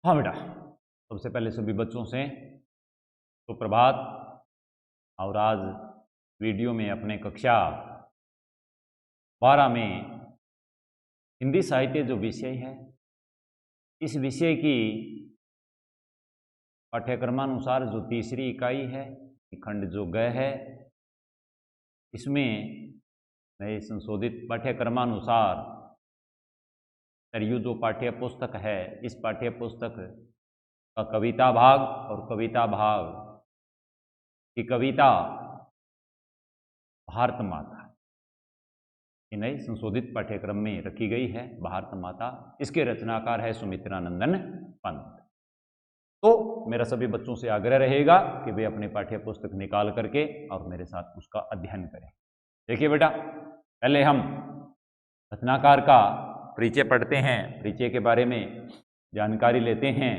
हाँ बेटा, सबसे पहले सभी बच्चों से सुप्रभात। और आज वीडियो में अपने कक्षा 12 में हिंदी साहित्य जो विषय है, इस विषय की पाठ्यक्रमानुसार जो तीसरी इकाई है, खंड जो ग है, इसमें नए संशोधित पाठ्यक्रमानुसार सरयू जो पाठ्य पुस्तक है, इस पाठ्य पुस्तक का कविता भाग और कविता भाग की कविता भारत माता नए संशोधित पाठ्यक्रम में रखी गई है। भारत माता, इसके रचनाकार है सुमित्रानंदन पंत। तो मेरा सभी बच्चों से आग्रह रहेगा कि वे अपने पाठ्य पुस्तक निकाल करके और मेरे साथ उसका अध्ययन करें। देखिए बेटा, पहले हम रचनाकार का परिचय पढ़ते हैं, परिचय के बारे में जानकारी लेते हैं।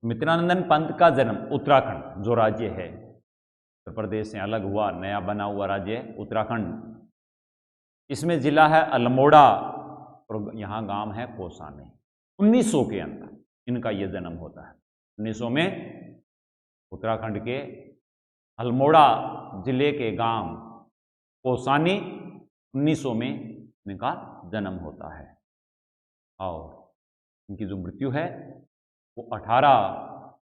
सुमित्रानंदन पंत का जन्म उत्तराखंड जो राज्य है, उत्तर प्रदेश से अलग हुआ, नया बना हुआ राज्य है उत्तराखंड। इसमें जिला है अल्मोड़ा और यहाँ गांव है कौसानी। 1900 के अंदर इनका यह जन्म होता है। 1900 में उत्तराखंड के अल्मोड़ा जिले के गांव कौसानी 1900 में इनका जन्म होता है। और इनकी जो मृत्यु है वो 18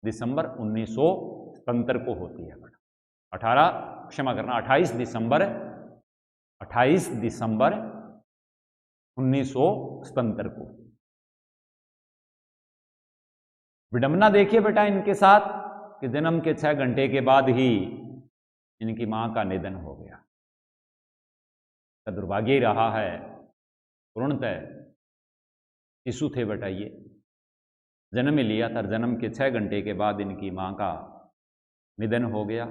दिसंबर 1977 को होती है। 28 दिसंबर 1977 को। विडंबना देखिए बेटा इनके साथ कि जन्म के 6 घंटे के बाद ही इनकी मां का निधन हो गया। दुर्भाग्य ही रहा है, पूर्णतः शिशु थे बेटा, ये जन्म ही लिया था, जन्म के 6 घंटे के बाद इनकी मां का निधन हो गया।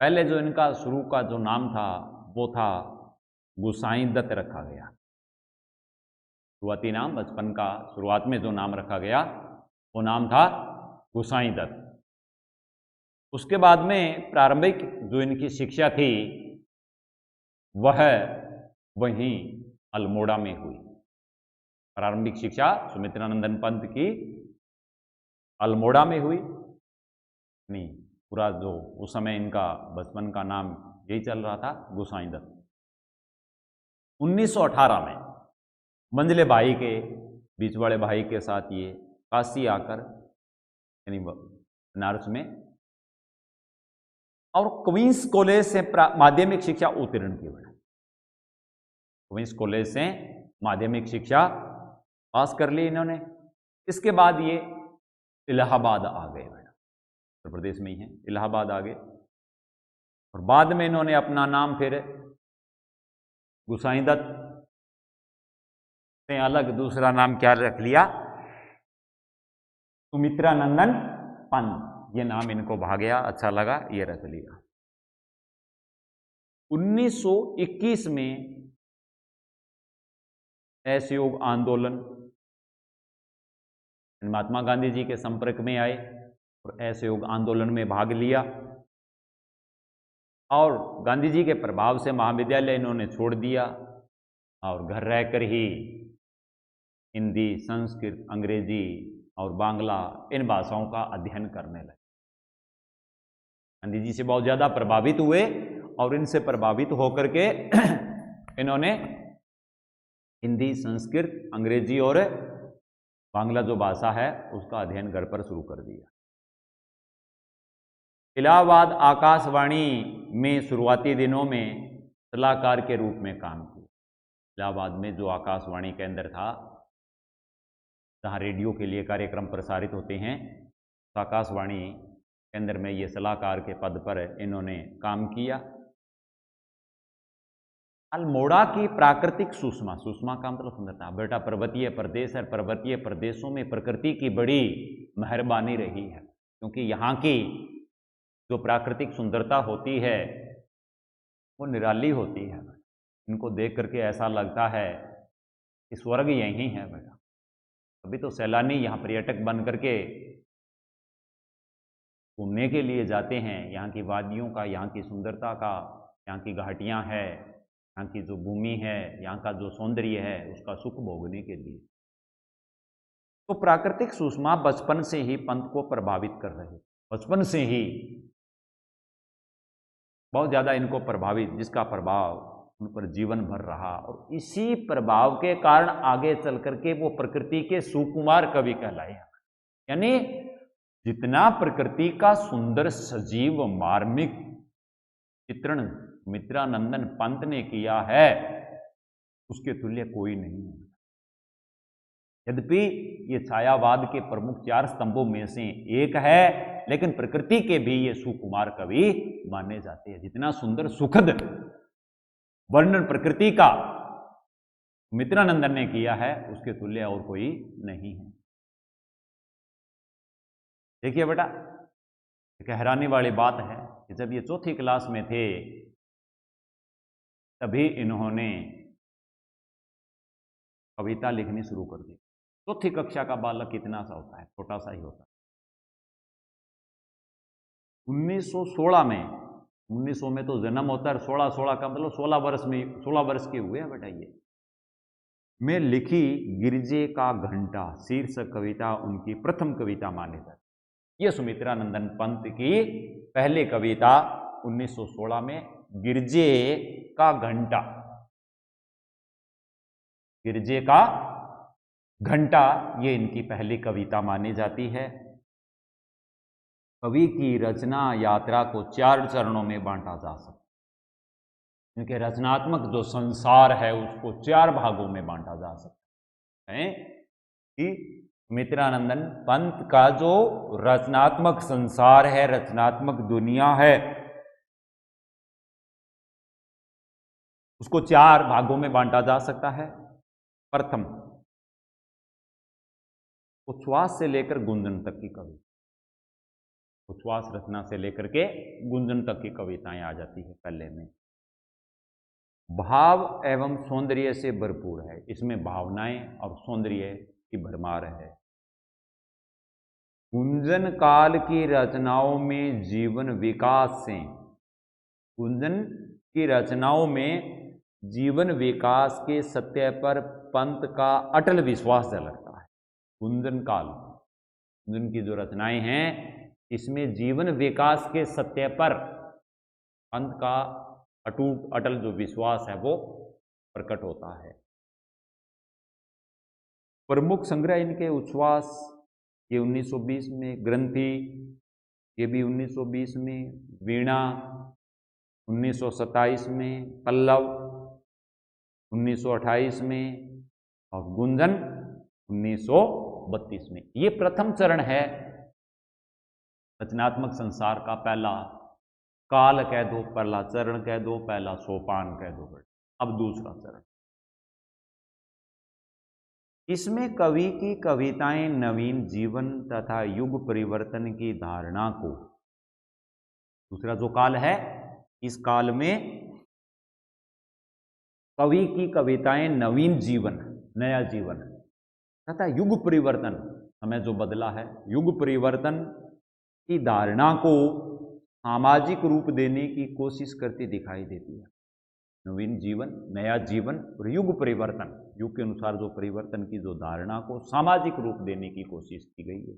पहले जो इनका शुरू का जो नाम था वो था गुसाई दत्त रखा गया। शुरुआती नाम, बचपन का शुरुआत में जो नाम रखा गया वो नाम था गुसाई दत्त। उसके बाद में प्रारंभिक जो इनकी शिक्षा थी वह वहीं अल्मोड़ा में हुई। प्रारंभिक शिक्षा सुमित्रानंदन पंत की अल्मोड़ा में हुई। नहीं, पूरा जो उस समय इनका बचपन का नाम यही चल रहा था, गुसाई दत्त। 1918 में मंझले भाई के, बीच वाले भाई के साथ ये काशी आकर यानी बनारस में और क्वींस कॉलेज से माध्यमिक शिक्षा उत्तीर्ण की। क्वींस कॉलेज से माध्यमिक शिक्षा पास कर ली इन्होंने। इसके बाद ये इलाहाबाद आ गए, उत्तर प्रदेश में ही है, इलाहाबाद आ गए। और बाद में इन्होंने अपना नाम फिर गुसाई दत्त से अलग दूसरा नाम क्या रख लिया, सुमित्रानंदन पंत। ये नाम इनको भा गया, अच्छा लगा, ये रख लिया। 1921 में असहयोग आंदोलन, महात्मा गांधी जी के संपर्क में आए और असहयोग आंदोलन में भाग लिया। और गांधी जी के प्रभाव से महाविद्यालय इन्होंने छोड़ दिया और घर रहकर ही हिंदी, संस्कृत, अंग्रेजी और बांग्ला इन भाषाओं का अध्ययन करने लगे। गांधी जी से बहुत ज़्यादा प्रभावित हुए और इनसे प्रभावित होकर के इन्होंने हिंदी, संस्कृत, अंग्रेजी और बांग्ला जो भाषा है उसका अध्ययन घर पर शुरू कर दिया। इलाहाबाद आकाशवाणी में शुरुआती दिनों में सलाहकार के रूप में काम किया। इलाहाबाद में जो आकाशवाणी केंद्र था, जहाँ रेडियो के लिए कार्यक्रम प्रसारित होते हैं, तो आकाशवाणी केंद्र में ये सलाहकार के पद पर इन्होंने काम किया। अल्मोड़ा की प्राकृतिक सुषमा, सुषमा का मतलब सुंदरता बेटा, पर्वतीय प्रदेश है, पर्वतीय प्रदेशों में प्रकृति की बड़ी मेहरबानी रही है, क्योंकि यहाँ की जो प्राकृतिक सुंदरता होती है वो निराली होती है। इनको देख करके ऐसा लगता है कि स्वर्ग यहीं है बेटा। अभी तो सैलानी यहाँ पर्यटक बन करके घूमने के लिए जाते हैं, यहाँ की वादियों का, यहाँ की सुंदरता का, यहाँ की घाटियाँ है, यहाँ की जो भूमि है, यहाँ का जो सौंदर्य है, उसका सुख भोगने के लिए। तो प्राकृतिक सुषमा बचपन से ही पंत को प्रभावित कर रही, बचपन से ही बहुत ज्यादा इनको प्रभावित, जिसका प्रभाव उन पर जीवन भर रहा, और इसी प्रभाव के कारण आगे चल करके वो प्रकृति के सुकुमार कवि कहलाए। यानी जितना प्रकृति का सुंदर सजीव मार्मिक चित्रण मित्रानंदन पंत ने किया है, उसके तुल्य कोई नहीं है। यद्यपि ये छायावाद के प्रमुख 4 स्तंभों में से एक है, लेकिन प्रकृति के भी ये सुकुमार कवि माने जाते हैं। जितना सुंदर सुखद वर्णन प्रकृति का मित्रानंदन ने किया है, उसके तुल्य और कोई नहीं है। देखिए बेटा, एक हैरानी वाली बात है कि जब ये 4th क्लास में थे, तभी इन्होंने कविता लिखनी शुरू कर दी। 4th कक्षा का बालक कितना सा होता है? छोटा सा ही होता है। 1916 में, 1900 में तो जन्म होता है, 16 का मतलब 16 वर्ष में, 16 वर्ष के हुए हैं बेटा ये। में लिखी गिरजे का घंटा शीर्षक कविता उनकी प्रथम कविता मानी जाती है। ये सुमित्रानंदन पंत की पहली कविता 1916 में गिरजे का घंटा, गिरजे का घंटा, ये इनकी पहली कविता मानी जाती है। कवि की रचना यात्रा को 4 चरणों में बांटा जा सकता है, क्योंकि रचनात्मक जो संसार है उसको 4 भागों में बांटा जा सकता है। कि मित्रानंदन पंत का जो रचनात्मक संसार है, रचनात्मक दुनिया है, उसको 4 भागों में बांटा जा सकता है। प्रथम, उच्छ्वास से लेकर गुंजन तक की कविता, उच्छ्वास रचना से लेकर के गुंजन तक की कविताएं आ जाती है पहले में। भाव एवं सौंदर्य से भरपूर है, इसमें भावनाएं और सौंदर्य की भरमार है। गुंजन काल की रचनाओं में जीवन विकास से, गुंजन की रचनाओं में जीवन विकास के सत्य पर पंत का अटल विश्वास झलकता है। गुंजन काल, गुंजन की जो रचनाएं हैं, इसमें जीवन विकास के सत्य पर पंत का अटूट अटल जो विश्वास है वो प्रकट होता है। प्रमुख संग्रह इनके उच्छ्वास, ये 1920 में, ग्रंथि ये भी 1920 में, वीणा 1927 में, पल्लव 1928 में और गुंजन 1932 में। ये प्रथम चरण है रचनात्मक संसार का। पहला काल कह दो, पहला चरण कह दो, पहला सोपान कह दो। अब दूसरा चरण, इसमें कवि की कविताएं नवीन जीवन तथा युग परिवर्तन की धारणा को, दूसरा जो काल है, इस काल में कवि की कविताएं नवीन जीवन, नया जीवन तथा युग परिवर्तन, हमें जो बदला है, युग परिवर्तन की धारणा को सामाजिक रूप देने की कोशिश करती दिखाई देती है। नवीन जीवन, नया जीवन और युग परिवर्तन, युग के अनुसार जो परिवर्तन की जो धारणा को सामाजिक रूप देने की कोशिश की गई है।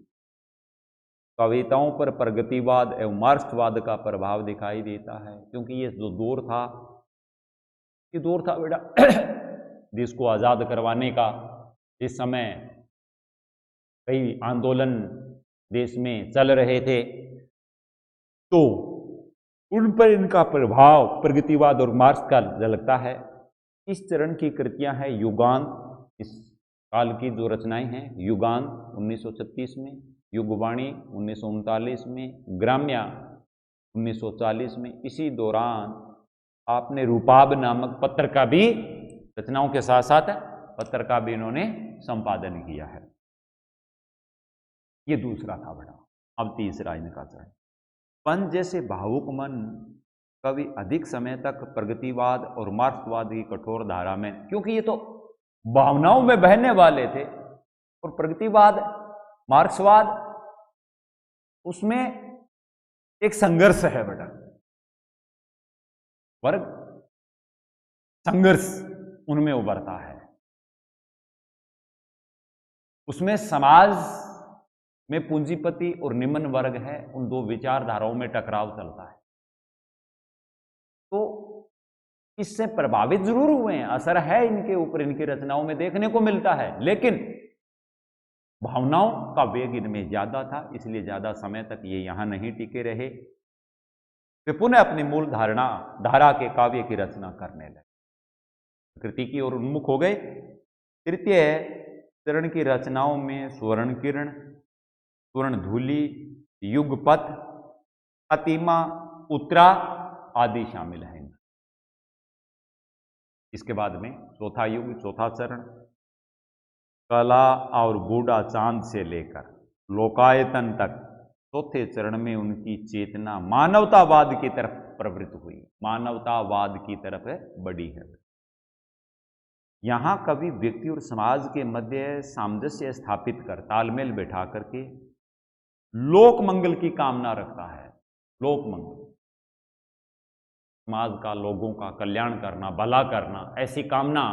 कविताओं पर प्रगतिवाद एवं मार्क्सवाद का प्रभाव दिखाई देता है, क्योंकि ये जो दौर था, ये दौर था बेटा देश को आज़ाद करवाने का। इस समय कई आंदोलन देश में चल रहे थे, तो उन पर इनका प्रभाव प्रगतिवाद और मार्क्स का झलकता है। इस चरण की कृतियां हैं युगांत, इस काल की जो रचनाएं हैं, युगांत 1936 में, युगवाणी 1939 में, ग्राम्या 1940 में। इसी दौरान आपने रूपाब नामक पत्र का भी, रचनाओं के साथ साथ पत्र का भी इन्होंने संपादन किया है। ये दूसरा था बेटा। अब तीसरा इनका चरण। पंत जैसे भावुक मन कवि अधिक समय तक प्रगतिवाद और मार्क्सवाद की कठोर धारा में, क्योंकि ये तो भावनाओं में बहने वाले थे, और प्रगतिवाद मार्क्सवाद उसमें एक संघर्ष है बेटा। वर्ग संघर्ष उनमें उभरता है। उसमें समाज में पूंजीपति और निम्न वर्ग है, उन दो विचारधाराओं में टकराव चलता है। तो इससे प्रभावित जरूर हुए हैं, असर है इनके ऊपर, इनकी रचनाओं में देखने को मिलता है, लेकिन भावनाओं का वेग इनमें ज्यादा था, इसलिए ज्यादा समय तक ये यहां नहीं टिके रहे। वे पुनः अपनी मूल धारा के काव्य की रचना करने लगे, प्रकृति की ओर उन्मुख हो गए। तृतीय चरण की रचनाओं में स्वर्ण किरण, स्वर्ण धूलि, युगपथ, अतिमा, उत्तरा आदि शामिल हैं। इसके बाद में चौथा युग, चौथा चरण, कला और बूढ़ा चांद से लेकर लोकायतन तक, चौथे चरण में उनकी चेतना मानवतावाद की तरफ प्रवृत्त हुई, मानवतावाद की तरफ बढ़ी है। यहां कवि व्यक्ति और समाज के मध्य सामंजस्य स्थापित कर, तालमेल बैठा करके लोक मंगल की कामना रखता है। लोक मंगल, समाज का, लोगों का कल्याण करना, भला करना, ऐसी कामना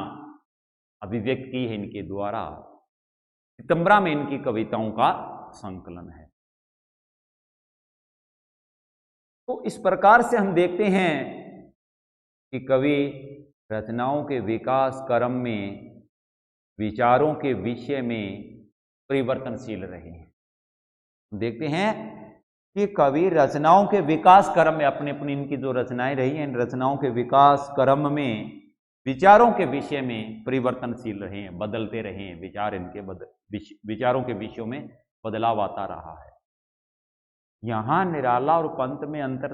अभिव्यक्त की है इनके द्वारा। सितंबरा में इनकी कविताओं का संकलन है। तो इस प्रकार से हम देखते हैं कि कवि रचनाओं के विकास क्रम में विचारों के विषय में परिवर्तनशील रहे हैं। देखते हैं कि कवि रचनाओं के विकास क्रम में, अपनी अपनी इनकी जो रचनाएं रही हैं, इन रचनाओं के विकास क्रम में विचारों के विषय में परिवर्तनशील रहे हैं, बदलते रहे हैं। विचार इनके विचारों के विषयों में बदलाव आता रहा है। यहां निराला और पंत में अंतर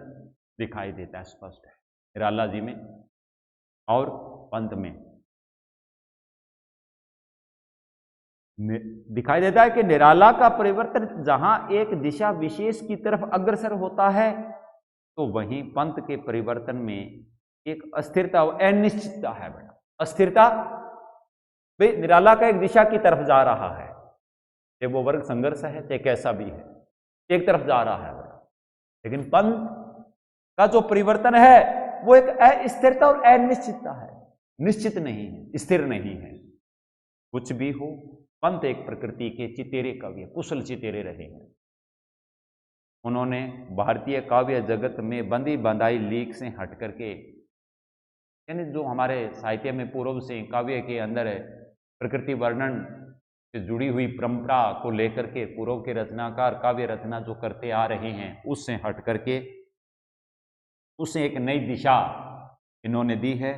दिखाई देता है, स्पष्ट है, निराला जी में और पंत में दिखाई देता है कि निराला का परिवर्तन जहां एक दिशा विशेष की तरफ अग्रसर होता है, तो वहीं पंत के परिवर्तन में एक अस्थिरता और अनिश्चितता है। बेटा, अस्थिरता, भाई निराला का एक दिशा की तरफ जा रहा है, चाहे वो वर्ग संघर्ष है, चाहे कैसा भी है, एक तरफ जा रहा है बेटा। लेकिन पंत का जो परिवर्तन है वो एक अस्थिरता और अनिश्चितता है, निश्चित नहीं है, स्थिर नहीं है। कुछ भी हो, पंत एक प्रकृति के चितेरे कवि, कुशल चितेरे रहे हैं। उन्होंने भारतीय काव्य जगत में बंदी बंधाई लीक से हट करके, यानी जो हमारे साहित्य में पूर्व से काव्य के अंदर प्रकृति वर्णन से जुड़ी हुई परंपरा को लेकर के पूर्व के रचनाकार काव्य रचना जो करते आ रहे हैं, उससे हट करके उसे एक नई दिशा इन्होंने दी है।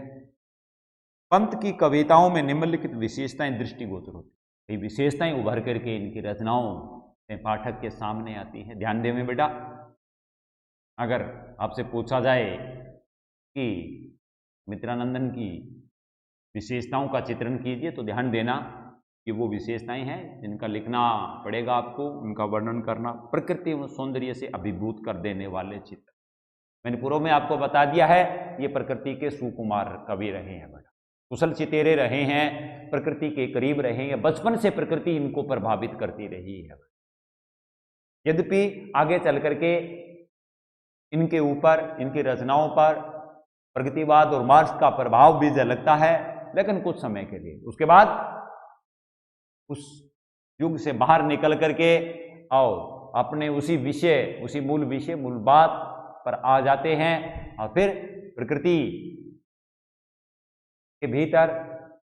पंत की कविताओं में निम्नलिखित विशेषताएं दृष्टिगोचर होती, ये विशेषताएं उभर करके इनकी रचनाओं में पाठक के सामने आती है। ध्यान देवें बेटा, अगर आपसे पूछा जाए कि मित्रानंदन की विशेषताओं का चित्रण कीजिए, तो ध्यान देना कि वो विशेषताएं हैं जिनका लिखना पड़ेगा आपको, उनका वर्णन करना। प्रकृति और सौंदर्य से अभिभूत कर देने वाले चित्र, मैंने पूर्व में आपको बता दिया है, ये प्रकृति के सुकुमार कवि रहे हैं बेटा, कुशल चितेरे रहे हैं, प्रकृति के करीब रहे हैं, बचपन से प्रकृति इनको प्रभावित करती रही है। यद्यपि आगे चल करके इनके ऊपर, इनकी रचनाओं पर प्रगतिवाद और मार्क्स का प्रभाव भी झलकता है, लेकिन कुछ समय के लिए। उसके बाद उस युग से बाहर निकल करके और अपने उसी विषय, उसी मूल विषय, मूल बात पर आ जाते हैं, और फिर प्रकृति के भीतर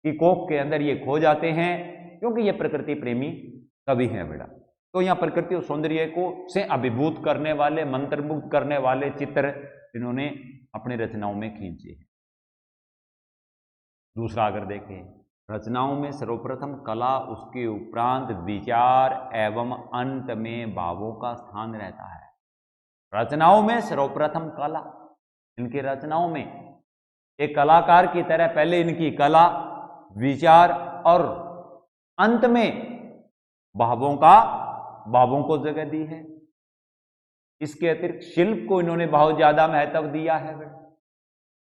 की कोख के अंदर ये खो जाते हैं, क्योंकि ये प्रकृति प्रेमी कवि हैं बेटा। तो यहाँ प्रकृति और सौंदर्य को से अभिभूत करने वाले, मंत्रमुग्ध करने वाले चित्र इन्होंने अपनी रचनाओं में खींचे हैं। दूसरा अगर देखें, रचनाओं में सर्वप्रथम कला, उसके उपरांत विचार एवं अंत में भावों का स्थान रहता है। रचनाओं में सर्वप्रथम कला, इनकी रचनाओं में एक कलाकार की तरह पहले इनकी कला, विचार और अंत में भावों को जगह दी है। इसके अतिरिक्त शिल्प को इन्होंने बहुत ज्यादा महत्व दिया है।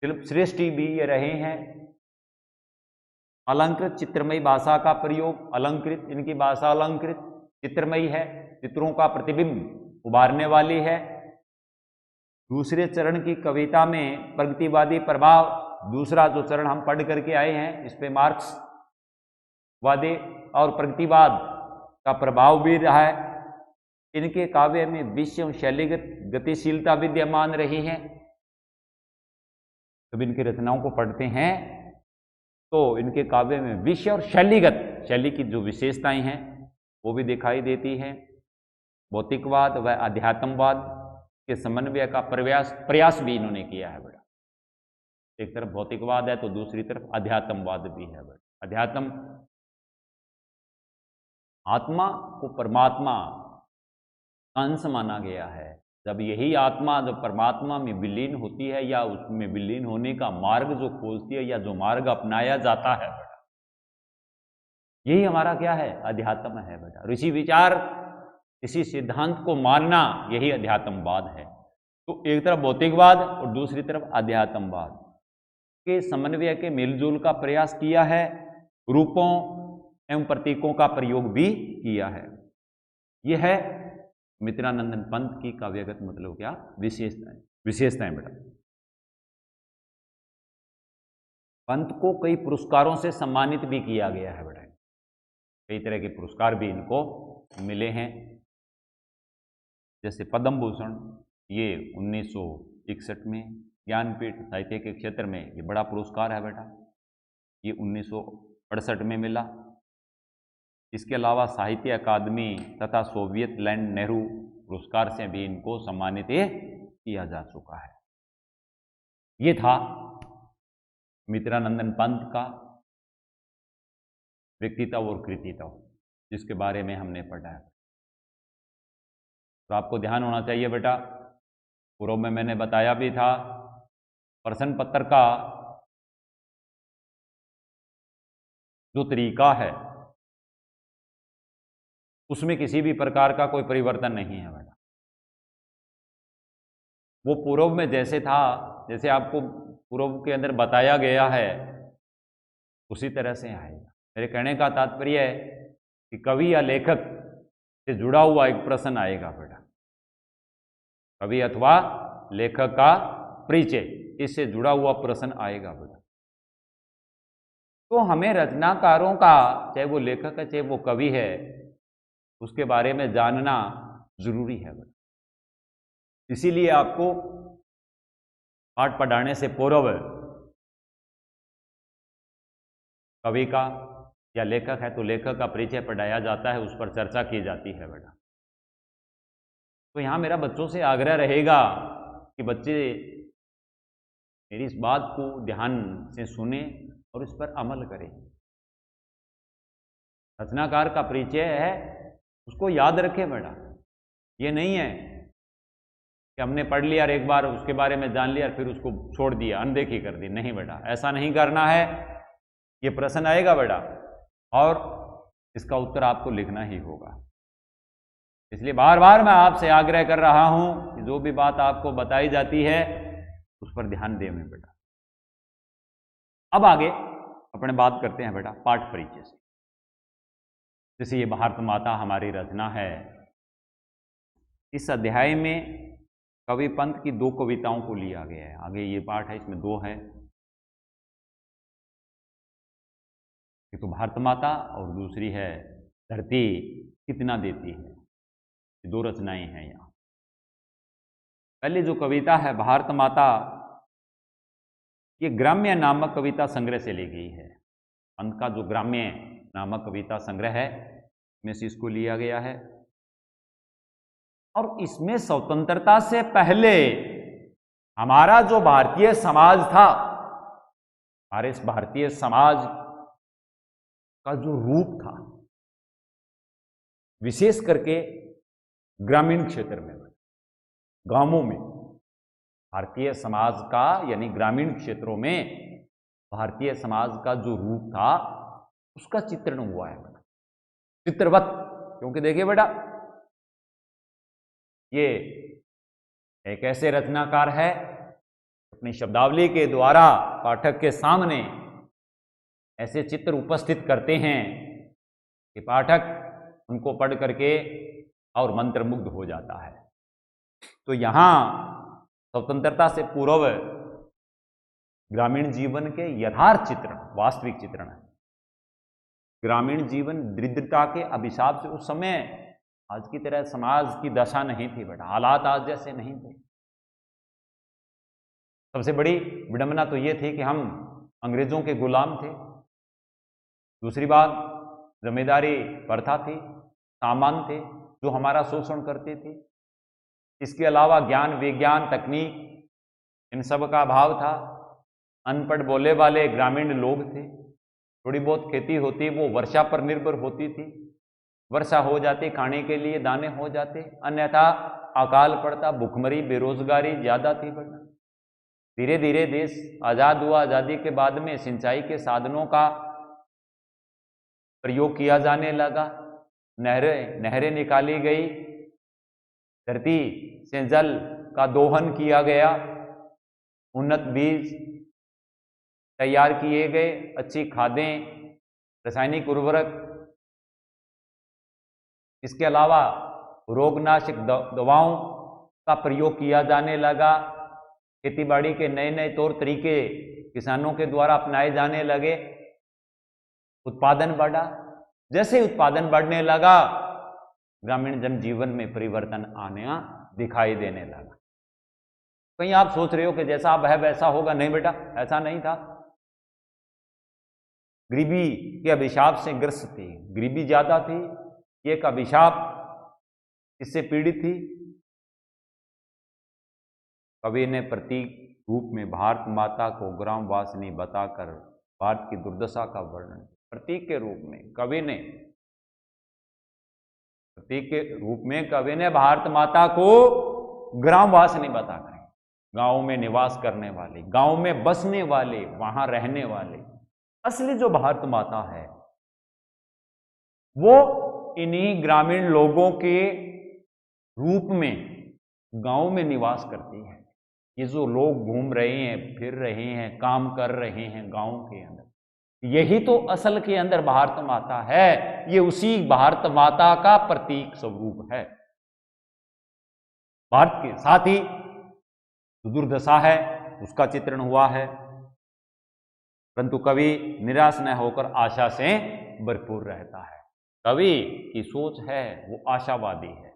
शिल्प श्रेष्ठी भी ये रहे हैं। अलंकृत चित्रमयी भाषा का प्रयोग, अलंकृत, इनकी भाषा अलंकृत चित्रमयी है, चित्रों का प्रतिबिंब उभारने वाली है। दूसरे चरण की कविता में प्रगतिवादी प्रभाव दूसरा जो चरण हम पढ़ करके आए हैं, इस पे मार्क्सवादी और प्रगतिवाद का प्रभाव भी रहा है। इनके काव्य में विषय और शैलीगत गतिशीलता विद्यमान रही है। जब इनकी रचनाओं को पढ़ते हैं तो इनके काव्य में विषय और शैली की जो विशेषताएं हैं वो भी दिखाई देती है। भौतिकवाद व अध्यात्मवाद के समन्वय का प्रयास भी इन्होंने किया है बेटा। एक तरफ भौतिकवाद है तो दूसरी तरफ अध्यात्मवाद भी है बेटा। अध्यात्म, आत्मा को परमात्मा का अंश माना गया है। जब यही आत्मा जब परमात्मा में विलीन होती है या उसमें विलीन होने का मार्ग जो खोजती है या जो मार्ग अपनाया जाता है बेटा, यही हमारा क्या है? अध्यात्म है बेटा। ऋषि विचार, इसी सिद्धांत को मानना, यही अध्यात्मवाद है। तो एक तरफ भौतिकवाद और दूसरी तरफ अध्यात्मवाद के समन्वय के मेलजोल का प्रयास किया है। रूपों एवं प्रतीकों का प्रयोग भी किया है। यह है मित्रानंदन पंत की काव्यगत मतलब क्या? विशेषताएं बेटा। पंत को कई पुरस्कारों से सम्मानित भी किया गया है बेटा। कई तरह के पुरस्कार भी इनको मिले हैं, जैसे पद्म भूषण, ये 1961 में। ज्ञानपीठ साहित्य के क्षेत्र में ये बड़ा पुरस्कार है बेटा, ये 1968 में मिला। इसके अलावा साहित्य अकादमी तथा सोवियत लैंड नेहरू पुरस्कार से भी इनको सम्मानित किया जा चुका है। ये था मित्रानंदन पंत का व्यक्तित्व और कृतित्व, जिसके बारे में हमने पढ़ा है। तो आपको ध्यान होना चाहिए बेटा, पूर्व में मैंने बताया भी था, प्रश्न पत्र का जो तरीका है उसमें किसी भी प्रकार का कोई परिवर्तन नहीं है बेटा। वो पूर्व में जैसे था, जैसे आपको पूर्व के अंदर बताया गया है, उसी तरह से आएगा। मेरे कहने का तात्पर्य है कि कवि या लेखक से जुड़ा हुआ एक प्रश्न आएगा बेटा। कवि अथवा लेखक का परिचय, इससे जुड़ा हुआ प्रश्न आएगा बेटा। तो हमें रचनाकारों का, चाहे वो लेखक है चाहे वो कवि है, उसके बारे में जानना जरूरी है बेटा। इसीलिए आपको पाठ पढ़ाने से पूर्व कवि का या लेखक है तो लेखक का परिचय पढ़ाया जाता है, उस पर चर्चा की जाती है बेटा। तो यहां मेरा बच्चों से आग्रह रहेगा कि बच्चे मेरी इस बात को ध्यान से सुने और इस पर अमल करें। रचनाकार का परिचय है, उसको याद रखें बेटा। ये नहीं है कि हमने पढ़ लिया और एक बार उसके बारे में जान लिया और फिर उसको छोड़ दिया, अनदेखी कर दी। नहीं बेटा, ऐसा नहीं करना है। ये प्रश्न आएगा बेटा और इसका उत्तर आपको लिखना ही होगा। इसलिए बार बार मैं आपसे आग्रह कर रहा हूं कि जो भी बात आपको बताई जाती है उस पर ध्यान दें बेटा। अब आगे अपने बात करते हैं बेटा पाठ परिचय से। जैसे ये भारत माता हमारी रचना है, इस अध्याय में कवि पंत की 2 कविताओं को लिया गया है। आगे ये पाठ है, इसमें 2 है, एक तो भारत माता और दूसरी है धरती कितना देती है। ये 2 रचनाएं हैं यहाँ। पहले जो कविता है भारत माता, ये ग्राम्य नामक कविता संग्रह से ली गई है। पंत का जो ग्राम्य नामक कविता संग्रह है, इसमें से इसको लिया गया है। और इसमें स्वतंत्रता से पहले हमारा जो भारतीय समाज था, हमारे इस भारतीय समाज का जो रूप था, विशेष करके ग्रामीण क्षेत्र में, गांवों में भारतीय समाज का, यानी ग्रामीण क्षेत्रों में भारतीय समाज का जो रूप था उसका चित्रण हुआ है बेटा, चित्रवत। क्योंकि देखिए बेटा, ये एक ऐसे रचनाकार है अपनी शब्दावली के द्वारा पाठक के सामने ऐसे चित्र उपस्थित करते हैं कि पाठक उनको पढ़ करके और मंत्रमुग्ध हो जाता है। तो यहां स्वतंत्रता से पूर्व ग्रामीण जीवन के यथार्थ चित्रण, वास्तविक चित्रण है। ग्रामीण जीवन दरिद्रता के अभिशाप से, उस समय आज की तरह समाज की दशा नहीं थी बेटा, हालात आज जैसे नहीं थे। सबसे बड़ी विडंबना तो यह थी कि हम अंग्रेजों के गुलाम थे। दूसरी बात, जमींदारी प्रथा थी, सामान थे जो हमारा शोषण करते थे। इसके अलावा ज्ञान, विज्ञान, तकनीक, इन सब का अभाव था। अनपढ़ बोले वाले ग्रामीण लोग थे। थोड़ी बहुत खेती होती वो वर्षा पर निर्भर होती थी। वर्षा हो जाती, खाने के लिए दाने हो जाते, अन्यथा अकाल पड़ता, भुखमरी, बेरोजगारी ज़्यादा थी बेटा। धीरे धीरे देश आज़ाद हुआ। आज़ादी के बाद में सिंचाई के साधनों का प्रयोग किया जाने लगा। नहरें निकाली गई, धरती से जल का दोहन किया गया, उन्नत बीज तैयार किए गए, अच्छी खादें, रासायनिक उर्वरक, इसके अलावा रोगनाशक दवाओं का प्रयोग किया जाने लगा। खेतीबाड़ी के नए नए तौर तरीके किसानों के द्वारा अपनाए जाने लगे। उत्पादन बढ़ा। जैसे उत्पादन बढ़ने लगा, ग्रामीण जनजीवन में परिवर्तन आने दिखाई देने लगा। कहीं आप सोच रहे हो कि जैसा अब है वैसा होगा, नहीं बेटा, ऐसा नहीं था। गरीबी के अभिशाप से ग्रस्त थी, गरीबी ज्यादा थी, एक अभिशाप इससे पीड़ित थी। कवि ने प्रतीक रूप में भारत माता को ग्रामवासिनी बताकर भारत की दुर्दशा का वर्णन, प्रतीक के रूप में कवि ने, प्रतीक के रूप में कवि ने भारत माता को ग्रामवासिनी बताकर, गांव में निवास करने वाले, गांव में बसने वाले, वहां रहने वाले, असली जो भारत माता है वो इन्हीं ग्रामीण लोगों के रूप में गांव में निवास करती है। ये जो लोग घूम रहे हैं, फिर रहे हैं, काम कर रहे हैं गांव के अंदर, यही तो असल के अंदर भारत माता है। ये उसी भारत माता का प्रतीक स्वरूप है। भारत के साथ ही दुर्दशा है उसका चित्रण हुआ है, परंतु कवि निराश न होकर आशा से भरपूर रहता है। कवि की सोच है वो आशावादी है,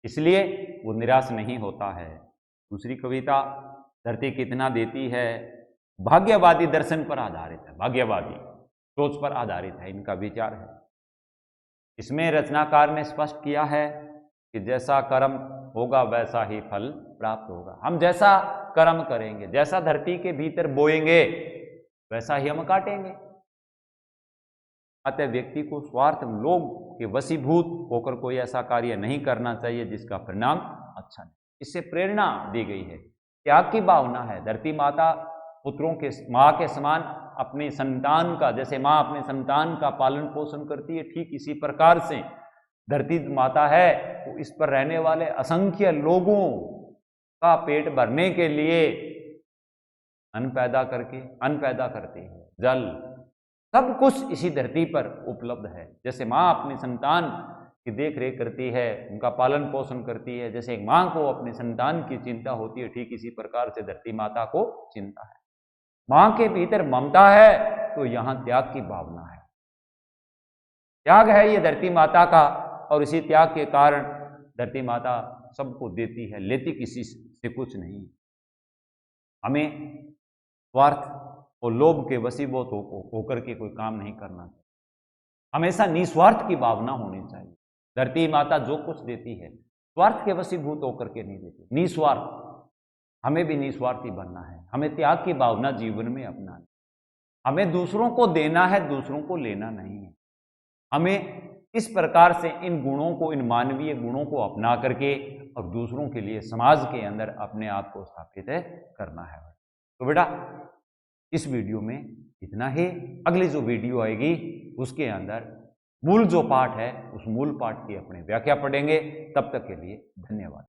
इसलिए वो निराश नहीं होता है। दूसरी कविता धरती कितना देती है, भाग्यवादी दर्शन पर आधारित है, भाग्यवादी सोच पर आधारित है, इनका विचार है। इसमें रचनाकार ने स्पष्ट किया है कि जैसा कर्म होगा वैसा ही फल प्राप्त होगा। हम जैसा कर्म करेंगे, जैसा धरती के भीतर बोएंगे, वैसा ही हम काटेंगे। अतः व्यक्ति को स्वार्थ, लोभ के वशीभूत होकर कोई ऐसा कार्य नहीं करना चाहिए जिसका परिणाम अच्छा नहीं। इससे प्रेरणा दी गई है, त्याग की भावना है। धरती माता पुत्रों के, माँ के समान अपनी संतान का, जैसे माँ अपने संतान का पालन पोषण करती है, ठीक इसी प्रकार से धरती माता है वो इस पर रहने वाले असंख्य लोगों का पेट भरने के लिए अन्न पैदा करती है। जल, सब कुछ इसी धरती पर उपलब्ध है। जैसे माँ अपनी संतान की देख रेख करती है, उनका पालन पोषण करती है, जैसे एक माँ को अपनी संतान की चिंता होती है, ठीक इसी प्रकार से धरती माता को चिंता है। माँ के भीतर ममता है तो यहां त्याग की भावना है, त्याग है ये धरती माता का, और इसी त्याग के कारण धरती माता सबको देती है, लेती किसी से कुछ नहीं। हमें स्वार्थ और लोभ के वशीभूत होकर के कोई काम नहीं करना चाहिए, हमेशा निस्वार्थ की भावना होनी चाहिए। धरती माता जो कुछ देती है स्वार्थ के वशीभूत होकर के नहीं देती, निस्वार्थ। हमें भी निस्वार्थी बनना है, हमें त्याग की भावना जीवन में अपनाना है। हमें दूसरों को देना है, दूसरों को लेना नहीं है। हमें इस प्रकार से इन गुणों को, इन मानवीय गुणों को अपना करके और दूसरों के लिए समाज के अंदर अपने आप को स्थापित करना है। तो बेटा इस वीडियो में इतना ही। अगली जो वीडियो आएगी उसके अंदर मूल जो पाठ है उस मूल पाठ की अपने व्याख्या पढ़ेंगे। तब तक के लिए धन्यवाद।